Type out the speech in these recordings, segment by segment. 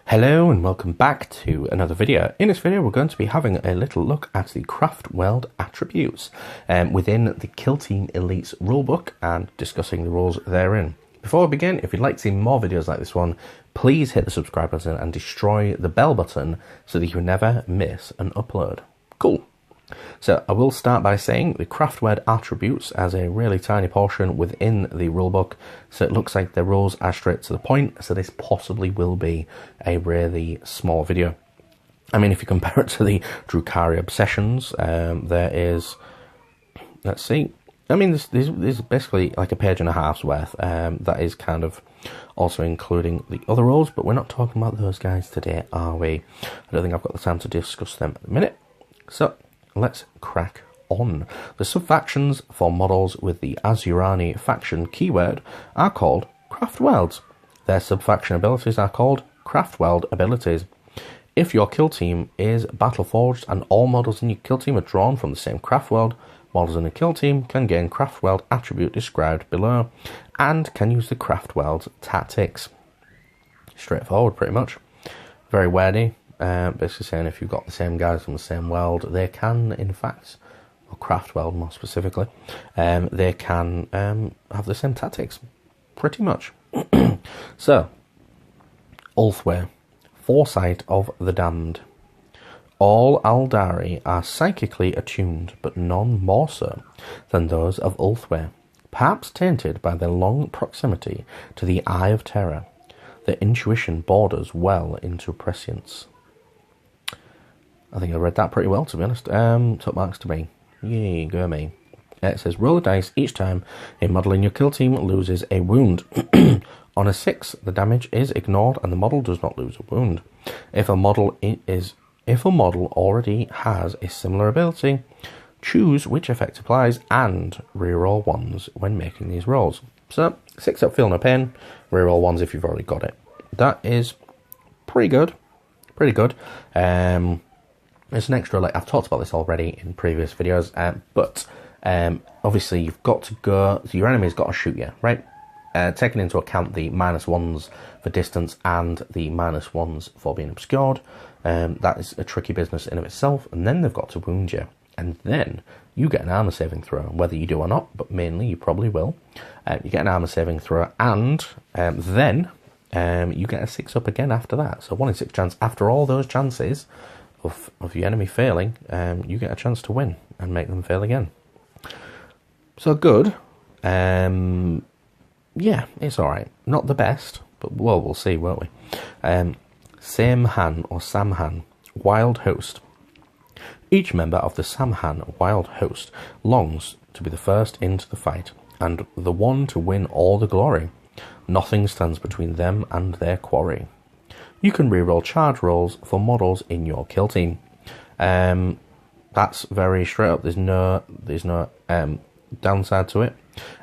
Hello and welcome back to another video. In this video we're going to be having a little look at the craftworld attributes within the Kill Team Elites rulebook and discussing the rules therein. Before we begin, if you'd like to see more videos like this one, please hit the subscribe button and destroy the bell button so that you never miss an upload. Cool. So I will start by saying the craftworld attributes as a really tiny portion within the rulebook, so it looks like the rules are straight to the point, so this possibly will be a really small video. I mean, if you compare it to the Drukhari Obsessions, there is, let's see, I mean, this is basically like a page and a half's worth. That is kind of also including the other rules, but we're not talking about those guys today, are we? I don't think I've got the time to discuss them at the minute. So let's crack on. The sub-factions for models with the Asuryani faction keyword are called craftworlds. Their sub-faction abilities are called craftworld abilities. If your kill team is battle-forged and all models in your kill team are drawn from the same craftworld, models in a kill team can gain craftworld attribute described below and can use the craftworld's tactics. Straightforward, pretty much. Very wordy. Basically saying if you've got the same guys from the same world, they can, in fact, or craftworld more specifically, they can have the same tactics, pretty much. So, Ulthwe, Foresight of the Damned. All Eldari are psychically attuned, but none more so than those of Ulthwe, perhaps tainted by their long proximity to the Eye of Terror. Their intuition borders well into prescience. I think I read that pretty well, to be honest. Top marks to me. Yay, go me. It says, roll a dice each time a model in your kill team loses a wound. On a 6, the damage is ignored and the model does not lose a wound. If a model already has a similar ability, choose which effect applies and reroll 1s when making these rolls. So, 6 up, feel no pain, reroll 1s if you've already got it. That is pretty good. Pretty good. It's an extra, like, I've talked about this already in previous videos, but obviously you've got to go, so your enemy's got to shoot you, right? Taking into account the -1s for distance and the -1s for being obscured, that is a tricky business in of itself, and then they've got to wound you, and then you get an armor saving throw, whether you do or not, but mainly you probably will. You get an armor saving throw, and then you get a 6 up again after that, so 1 in 6 chance. After all those chances of your enemy failing, you get a chance to win and make them fail again. So good. Yeah, it's alright. Not the best, but well, we'll see, won't we? Saim-Hann or Saim-Hann, Wild Host. Each member of the Saim-Hann Wild Host longs to be the first into the fight, and the one to win all the glory. Nothing stands between them and their quarry. You can reroll charge rolls for models in your kill team. That's very straight up. There's no downside to it.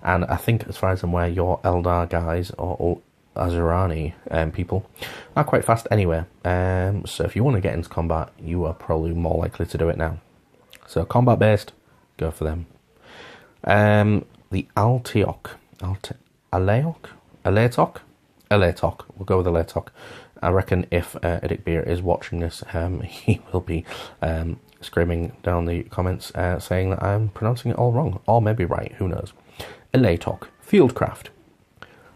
And I think, as far as I'm aware, your Eldar guys or Asuryani people are quite fast anyway. So if you want to get into combat, you are probably more likely to do it now. So combat based, go for them. The Alaitoc. Alaitoc. We'll go with Alaitoc. I reckon if Edic Beer is watching this, he will be screaming down the comments saying that I'm pronouncing it all wrong, or maybe right, who knows. Alaitoc, fieldcraft.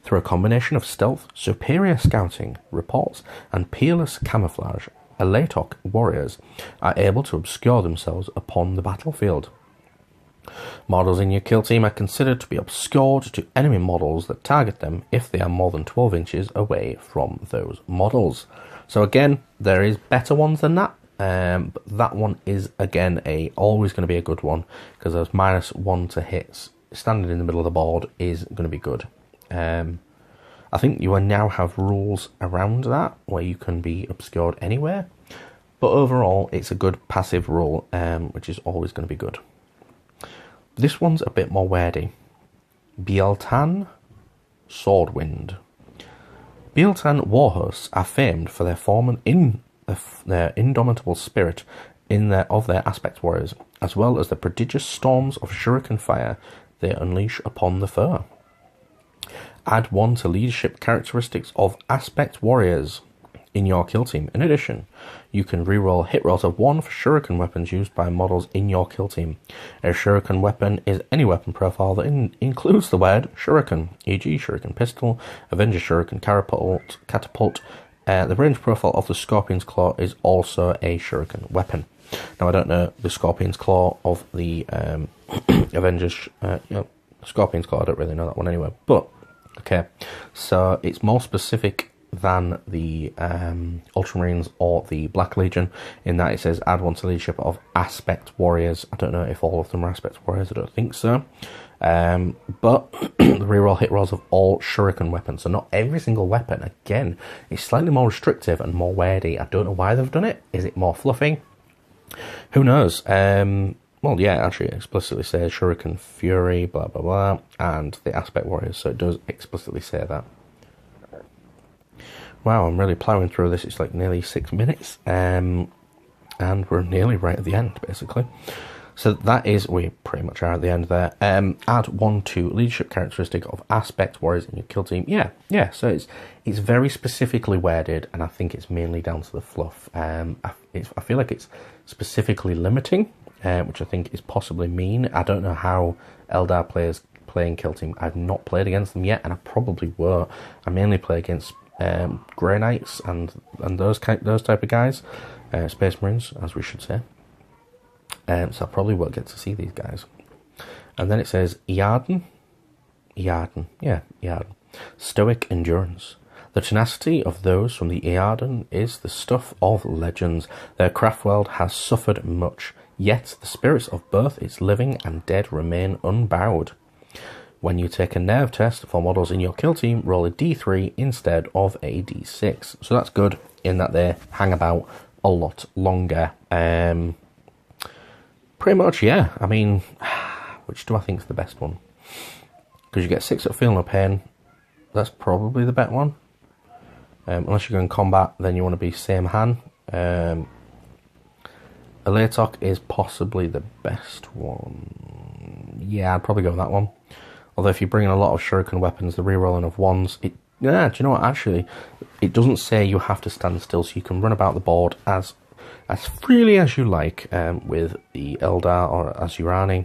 Through a combination of stealth, superior scouting, reports, and peerless camouflage, Alaitoc warriors are able to obscure themselves upon the battlefield. Models in your kill team are considered to be obscured to enemy models that target them if they are more than 12 inches away from those models. So again, there is better ones than that, but that one is, again, always going to be a good one, because those -1 to hits standing in the middle of the board is going to be good. I think you will now have rules around that, where you can be obscured anywhere, but overall it's a good passive rule, which is always going to be good. This one's a bit more wordy. Biel-Tan, Swordwind. Biel-Tan warhosts are famed for their indomitable spirit of their aspect warriors, as well as the prodigious storms of shuriken fire they unleash upon the foe. Add 1 to leadership characteristics of aspect warriors. in your kill team. In addition, you can reroll hit rolls of 1 for shuriken weapons used by models in your kill team. A shuriken weapon is any weapon profile that includes the word shuriken, e.g. shuriken pistol, Avenger shuriken catapult. The range profile of the Scorpion's Claw is also a shuriken weapon. Now, I don't know the Scorpion's Claw of the Avengers, Scorpion's Claw, I don't really know that one anyway, but, okay, so it's more specific than the Ultramarines or the Black Legion, in that it says add 1 to leadership of Aspect Warriors. I don't know if all of them are Aspect Warriors, I don't think so. But the reroll hit rolls of all shuriken weapons, so not every single weapon. Again, it's slightly more restrictive and more wordy. I don't know why they've done it. Is it more fluffy? Who knows? Well, yeah, actually it explicitly says Shuriken Fury, blah, blah, blah, and the Aspect Warriors, so it does explicitly say that. Wow, I'm really ploughing through this. It's like nearly 6 minutes, and we're nearly right at the end, basically. So that is, we pretty much are at the end there. Add 1 to leadership characteristic of Aspect Warriors in your kill team. Yeah, so it's very specifically worded, and I think it's mainly down to the fluff. I feel like it's specifically limiting, which I think is possibly mean. I don't know how Eldar players play in kill team. I've not played against them yet, and I probably won't. I mainly play against Grey Knights and those type of guys, Space Marines, as we should say. So I probably won't get to see these guys. And then it says Iyanden. Stoic endurance. The tenacity of those from the Iyanden is the stuff of legends. Their craftworld has suffered much, yet the spirits of both its living and dead remain unbowed. When you take a nerve test for models in your kill team, roll a d3 instead of a d6. So that's good in that they hang about a lot longer. Pretty much, yeah. I mean, which do I think is the best one? Because you get 6 at Feel No Pain. That's probably the better one. Unless you're going combat, then you want to be Saim-Hann. Alaitoc is possibly the best one. Yeah, I'd probably go with that one. Although if you bring in a lot of shuriken weapons, the rerolling of 1s, do you know what? Actually, it doesn't say you have to stand still, so you can run about the board as freely as you like with the Eldar or Asuryani,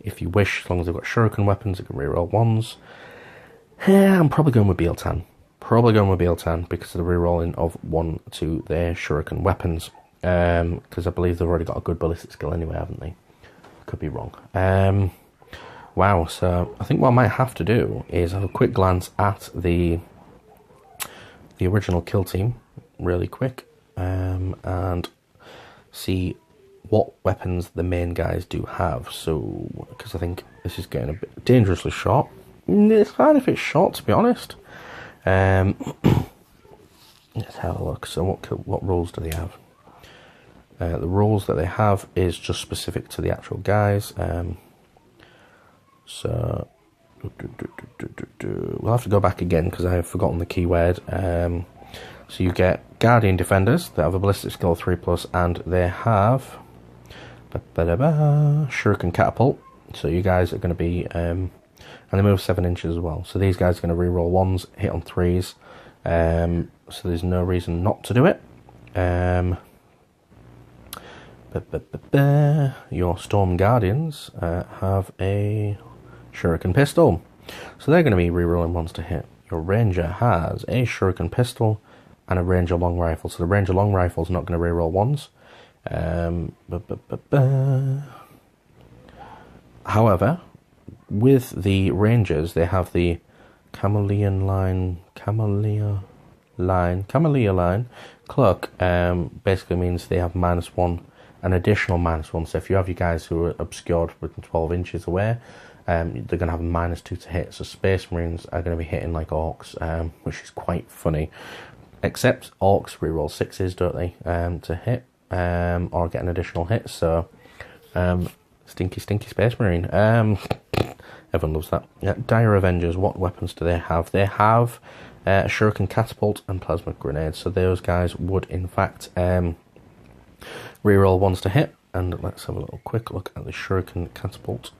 if you wish. As long as they've got shuriken weapons, they can reroll 1s. I'm probably going with Biel-Tan. Because of the rerolling of 1 to their shuriken weapons. Because I believe they've already got a good ballistic skill anyway, haven't they? Could be wrong. Wow, so I think what I might have to do is have a quick glance at the original kill team really quick, and see what weapons the main guys do have. So, because I think this is getting a bit dangerously short. It's fine if it's short, to be honest. Let's have a look. So what rules do they have? The rules that they have is just specific to the actual guys. So we'll have to go back again because I have forgotten the keyword. So you get Guardian Defenders that have a ballistic skill 3+, and they have Shuriken Catapult. So you guys are going to be, and they move 7 inches as well. So these guys are going to reroll 1s, hit on 3s. So there's no reason not to do it. Your Storm Guardians have a Shuriken Pistol. So they're going to be rerolling 1s to hit. Your Ranger has a Shuriken Pistol and a Ranger Long Rifle. So the Ranger Long Rifle is not going to reroll 1s. However, with the Rangers, they have the Camellia line. Cloak basically means they have -1, an additional -1. So if you have your guys who are obscured within 12 inches away, they're going to have a -2 to hit. So Space Marines are going to be hitting like Orcs, which is quite funny. Except Orcs reroll 6s, don't they, to hit, or get an additional hit. So stinky Space Marine. Everyone loves that. Yeah, Dire Avengers, what weapons do they have? They have a Shuriken Catapult and Plasma Grenades. So those guys would, in fact, reroll 1s to hit. And let's have a little quick look at the Shuriken Catapult.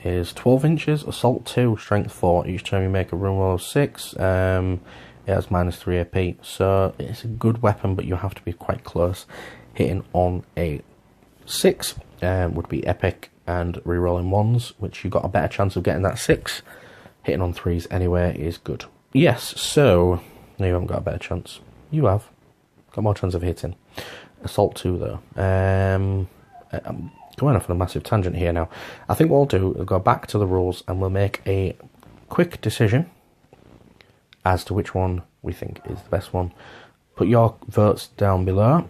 Is 12 inches, Assault 2, Strength 4. Each time you make a run roll of 6, It has -3 AP, so it's a good weapon, but you have to be quite close. Hitting on a 6 would be epic, and rerolling 1s, which you got a better chance of getting that 6. Hitting on 3s anyway is good. Yes, so no, you haven't got a better chance. You have got more chance of hitting. Assault 2 though. I'm going off on a massive tangent here now. I think what we'll do, we'll go back to the rules and we'll make a quick decision as to which one we think is the best one. Put your votes down below.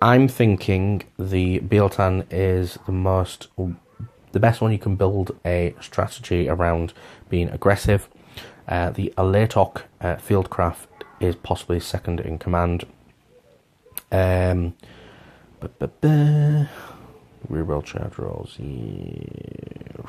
I'm thinking the Biel-Tan is the best one. You can build a strategy around being aggressive. The Alaitoc fieldcraft is possibly second in command. Reroll charge rolls. Yeah.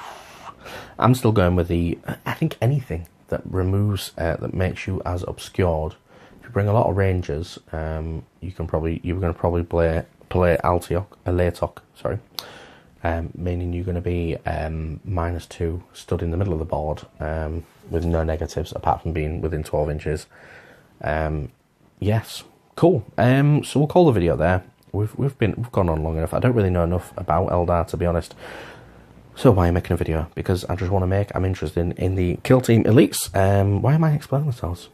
I'm still going with the. I think anything that removes that makes you as obscured. If you bring a lot of rangers, you're going to probably play Alaitoc. Sorry, meaning you're going to be -2 stood in the middle of the board with no negatives apart from being within 12 inches. Yes, cool. So we'll call the video there. We've gone on long enough. I don't really know enough about Eldar, to be honest. So why am I making a video? Because I just want to I'm interested in the Kill Team Elites. Why am I explaining themselves?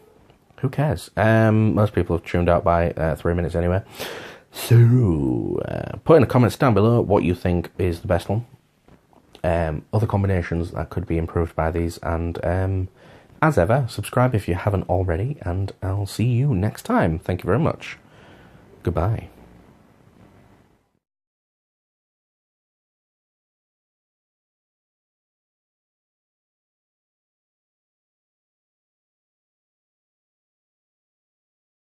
Who cares? Most people have tuned out by 3 minutes anyway. So put in the comments down below what you think is the best one. Other combinations that could be improved by these. And as ever, subscribe if you haven't already. And I'll see you next time. Thank you very much. Goodbye.